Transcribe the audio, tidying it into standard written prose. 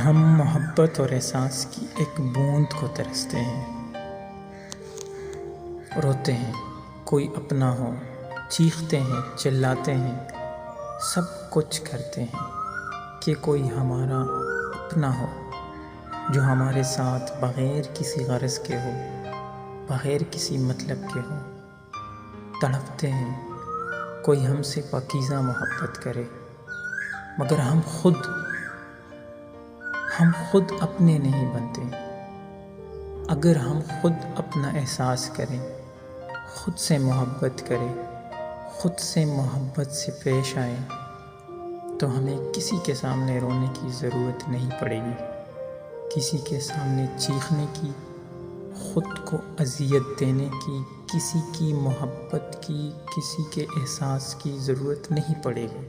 ہم محبت اور احساس کی ایک بوند کو ترستے ہیں، روتے ہیں کوئی اپنا ہو، چیختے ہیں چلاتے ہیں، سب کچھ کرتے ہیں کہ کوئی ہمارا اپنا ہو جو ہمارے ساتھ بغیر کسی غرض کے ہو، بغیر کسی مطلب کے ہو۔ تڑپتے ہیں کوئی ہم سے پاکیزہ محبت کرے، مگر ہم خود اپنے نہیں بنتے۔ اگر ہم خود اپنا احساس کریں، خود سے محبت کریں، خود سے محبت سے پیش آئیں، تو ہمیں کسی کے سامنے رونے کی ضرورت نہیں پڑے گی، کسی کے سامنے چیخنے کی، خود کو اذیت دینے کی، کسی کی محبت کی، کسی کے احساس کی ضرورت نہیں پڑے گی۔